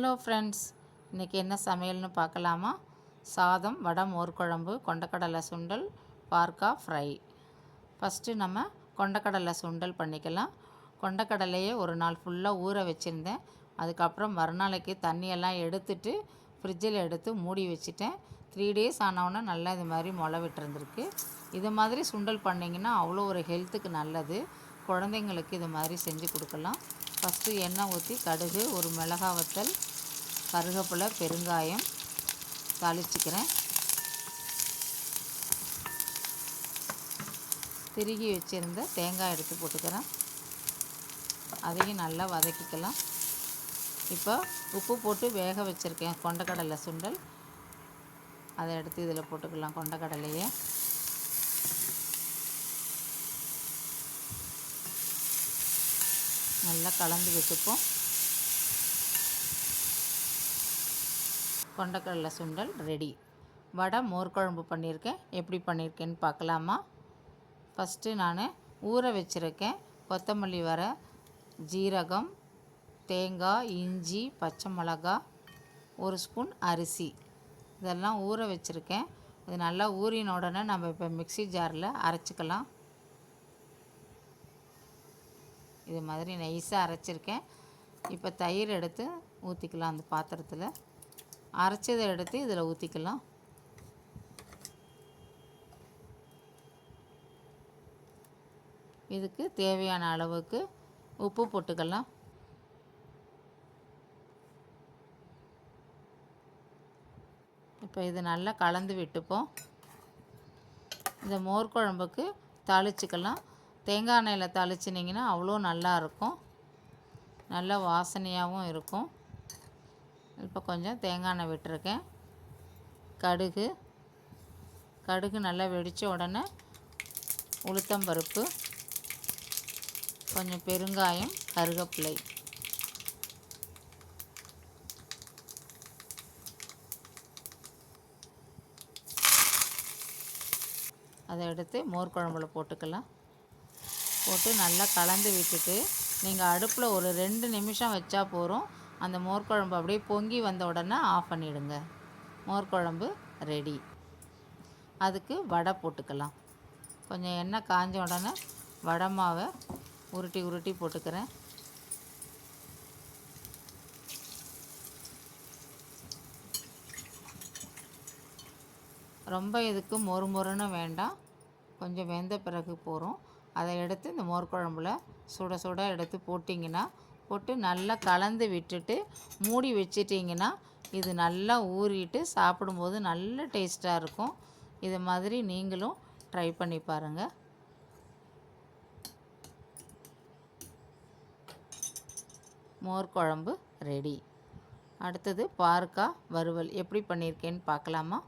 Hello friends, இன்றைக்கி என்ன சமையல்னு பார்க்கலாமா? சாதம், வடை, மோர் குழம்பு, கொண்டக்கடலை சுண்டல், பார்க்காய் ஃப்ரை. ஃபஸ்ட்டு நம்ம கொண்டக்கடலை சுண்டல் பண்ணிக்கலாம். கொண்டக்கடலையே ஒரு நாள் ஃபுல்லாக ஊற வச்சுருந்தேன். அதுக்கப்புறம் மறுநாளைக்கு தண்ணியெல்லாம் எடுத்துட்டு ஃப்ரிட்ஜில் எடுத்து மூடி வச்சுட்டேன். 3 days ஆனவுடனே நல்லா இது மாதிரி முளை விட்டுருந்துருக்கு. இது மாதிரி சுண்டல் பண்ணிங்கன்னா அவ்வளோ ஒரு ஹெல்த்துக்கு நல்லது. குழந்தைங்களுக்கு இது மாதிரி செஞ்சு கொடுக்கலாம். ஃபஸ்ட்டு எண்ணெய் ஊற்றி கடுகு, ஒரு மிளகாய் வத்தல், கருவேப்பிலை, பெருங்காயம் தாளிச்சிக்கிறேன். திருகி வச்சுருந்த தேங்காய் எடுத்து போட்டுக்கிறேன். அதையும் நல்லா வதக்கிக்கலாம். இப்போ உப்பு போட்டு வேக வச்சுருக்கேன் கொண்டக்கடலை சுண்டல், அதை எடுத்து இதில் போட்டுக்கலாம். கொண்டக்கடலையை நல்லா கலந்து விட்டுப்போம். கொண்டக்கடலை சுண்டல் ரெடி. வடை, மோர் குழம்பு பண்ணியிருக்கேன். எப்படி பண்ணியிருக்கேன்னு பார்க்கலாமா? ஃபஸ்ட்டு நான் ஊற வச்சுருக்கேன் கொத்தமல்லி வரை, ஜீரகம், தேங்காய், இஞ்சி, பச்சை மிளகா, 1 ஸ்பூன் அரிசி, இதெல்லாம் ஊற வச்சுருக்கேன். இது நல்லா ஊறின உடனே நம்ம இப்போ மிக்ஸி ஜாரில் அரைச்சிக்கலாம். இது மாதிரி நைஸாக அரைச்சிருக்கேன். இப்போ தயிர் எடுத்து ஊற்றிக்கலாம். அந்த பாத்திரத்தில் அரைச்சதை எடுத்து இதில் ஊற்றிக்கலாம். இதுக்கு தேவையான அளவுக்கு உப்பு போட்டுக்கலாம். இப்போ இது நல்லா கலந்து விட்டுப்போம். இந்த மோர் குழம்புக்கு தாளிச்சிக்கலாம். தேங்காய் எண்ணெயில் தாளிச்சினிங்கன்னா அவ்வளோ நல்லாயிருக்கும், நல்ல வாசனையாகவும் இருக்கும். இப்போ கொஞ்சம் தேங்காய் எண்ணெய் விட்டுருக்கேன். கடுகு நல்லா வெடித்த உடனே உளுத்தம்பருப்பு, கொஞ்சம் பெருங்காயம், கருவேப்பிலை, அதை எடுத்து மோர் குழம்புல போட்டுக்கலாம். போட்டு நல்லா கலந்து விட்டுட்டு நீங்கள் அடுப்பில் ஒரு 2 நிமிஷம் வச்சா போதும். அந்த மோர் குழம்பு அப்படியே பொங்கி வந்த உடனே ஆஃப் பண்ணிவிடுங்க. மோர் குழம்பு ரெடி. அதுக்கு வடை போட்டுக்கலாம். கொஞ்சம் எண்ணெய் காஞ்ச உடனே வடை மாவை உருட்டி போட்டுக்கிறேன். ரொம்ப இதுக்கு மொறுன்னு வேண்டாம், கொஞ்சம் வெந்த பிறகு போகிறோம். அதை எடுத்து இந்த மோர் குழம்புல சுட எடுத்து போட்டு நல்லா கலந்து விட்டுட்டு மூடி வச்சிட்டிங்கன்னா இது நல்லா ஊறிட்டு சாப்பிடும்போது நல்ல டேஸ்ட்டாக இருக்கும். இது மாதிரி நீங்களும் ட்ரை பண்ணி பாருங்கள். மோர் குழம்பு ரெடி. அடுத்தது பார்க்காய் வறுவல் எப்படி பண்ணியிருக்கேன்னு பார்க்கலாமா?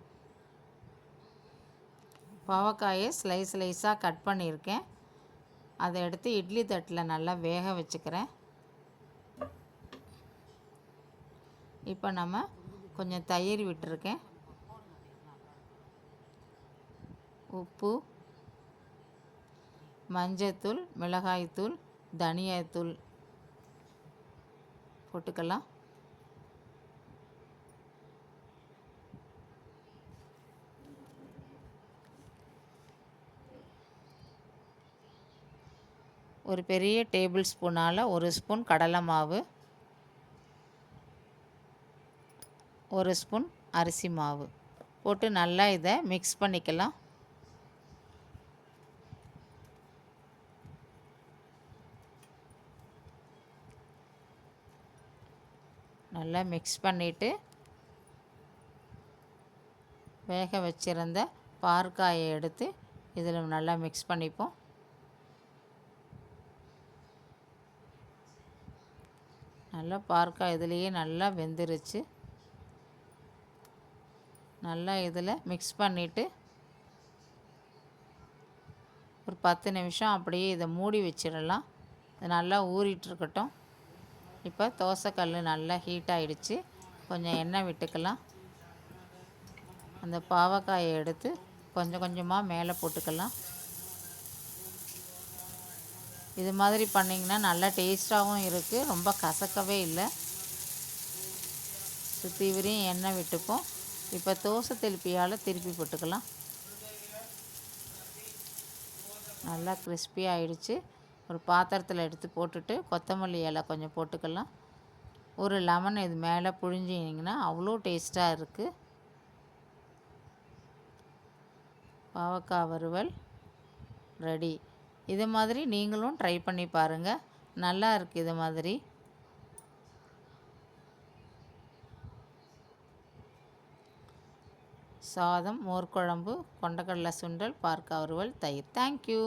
பாவக்காயை ஸ்லைஸாக கட் பண்ணியிருக்கேன். அதை எடுத்து இட்லி தட்டில் நல்லா வேக வச்சுக்கிறேன். இப்போ நம்ம கொஞ்சம் தயிர் விட்டுருக்கேன். உப்பு, மஞ்சத்தூள், மிளகாய்த்தூள், தனியாத்தூள் போட்டுக்கலாம். ஒரு பெரிய டேபிள் ஸ்பூனால் 1 ஸ்பூன் கடலை மாவு, 1 ஸ்பூன் அரிசி மாவு போட்டு நல்லா இதை மிக்ஸ் பண்ணிக்கலாம். நல்லா மிக்ஸ் பண்ணிவிட்டு வேக வச்சுருந்த பார்க்காயை எடுத்து இதில் நல்லா மிக்ஸ் பண்ணிப்போம். நல்லா பார்க்காய் இதுலேயே நல்லா வெந்துருச்சு. நல்லா இதில் மிக்ஸ் பண்ணிவிட்டு ஒரு 10 நிமிஷம் அப்படியே இதை மூடி வச்சிடலாம். இது நல்லா ஊறிட்டுருக்கட்டும். இப்போ தோசைக்கல் நல்லா ஹீட் ஆகிடுச்சு. கொஞ்சம் எண்ணெய் விட்டுக்கலாம். அந்த பாவக்காயை எடுத்து கொஞ்சமாக மேலே போட்டுக்கலாம். இது மாதிரி பண்ணிங்கன்னா நல்லா டேஸ்ட்டாகவும் இருக்குது, ரொம்ப கசக்கவே இல்லை. சுற்றி வரையும் எண்ணெய் விட்டுப்போம். இப்போ தோசை திருப்பியால் திருப்பி போட்டுக்கலாம். நல்லா கிறிஸ்பியாக ஆயிடுச்சு. ஒரு பாத்திரத்தில் எடுத்து போட்டுட்டு கொத்தமல்லி இலை கொஞ்சம் போட்டுக்கலாம். ஒரு லெமன் இது மேலே புழிஞ்சிங்கன்னா அவ்வளோ டேஸ்ட்டாக இருக்குது. பாவக்காய் வறுவல் ரெடி. இது மாதிரி நீங்களும் ட்ரை பண்ணி பாருங்கள். நல்லா இருக்குது. இது மாதிரி சாதம், மோர் குழம்பு, கொண்டக்கடலை சுண்டல், பாவக்காய் வறுவல், தயிர். தேங்க்யூ.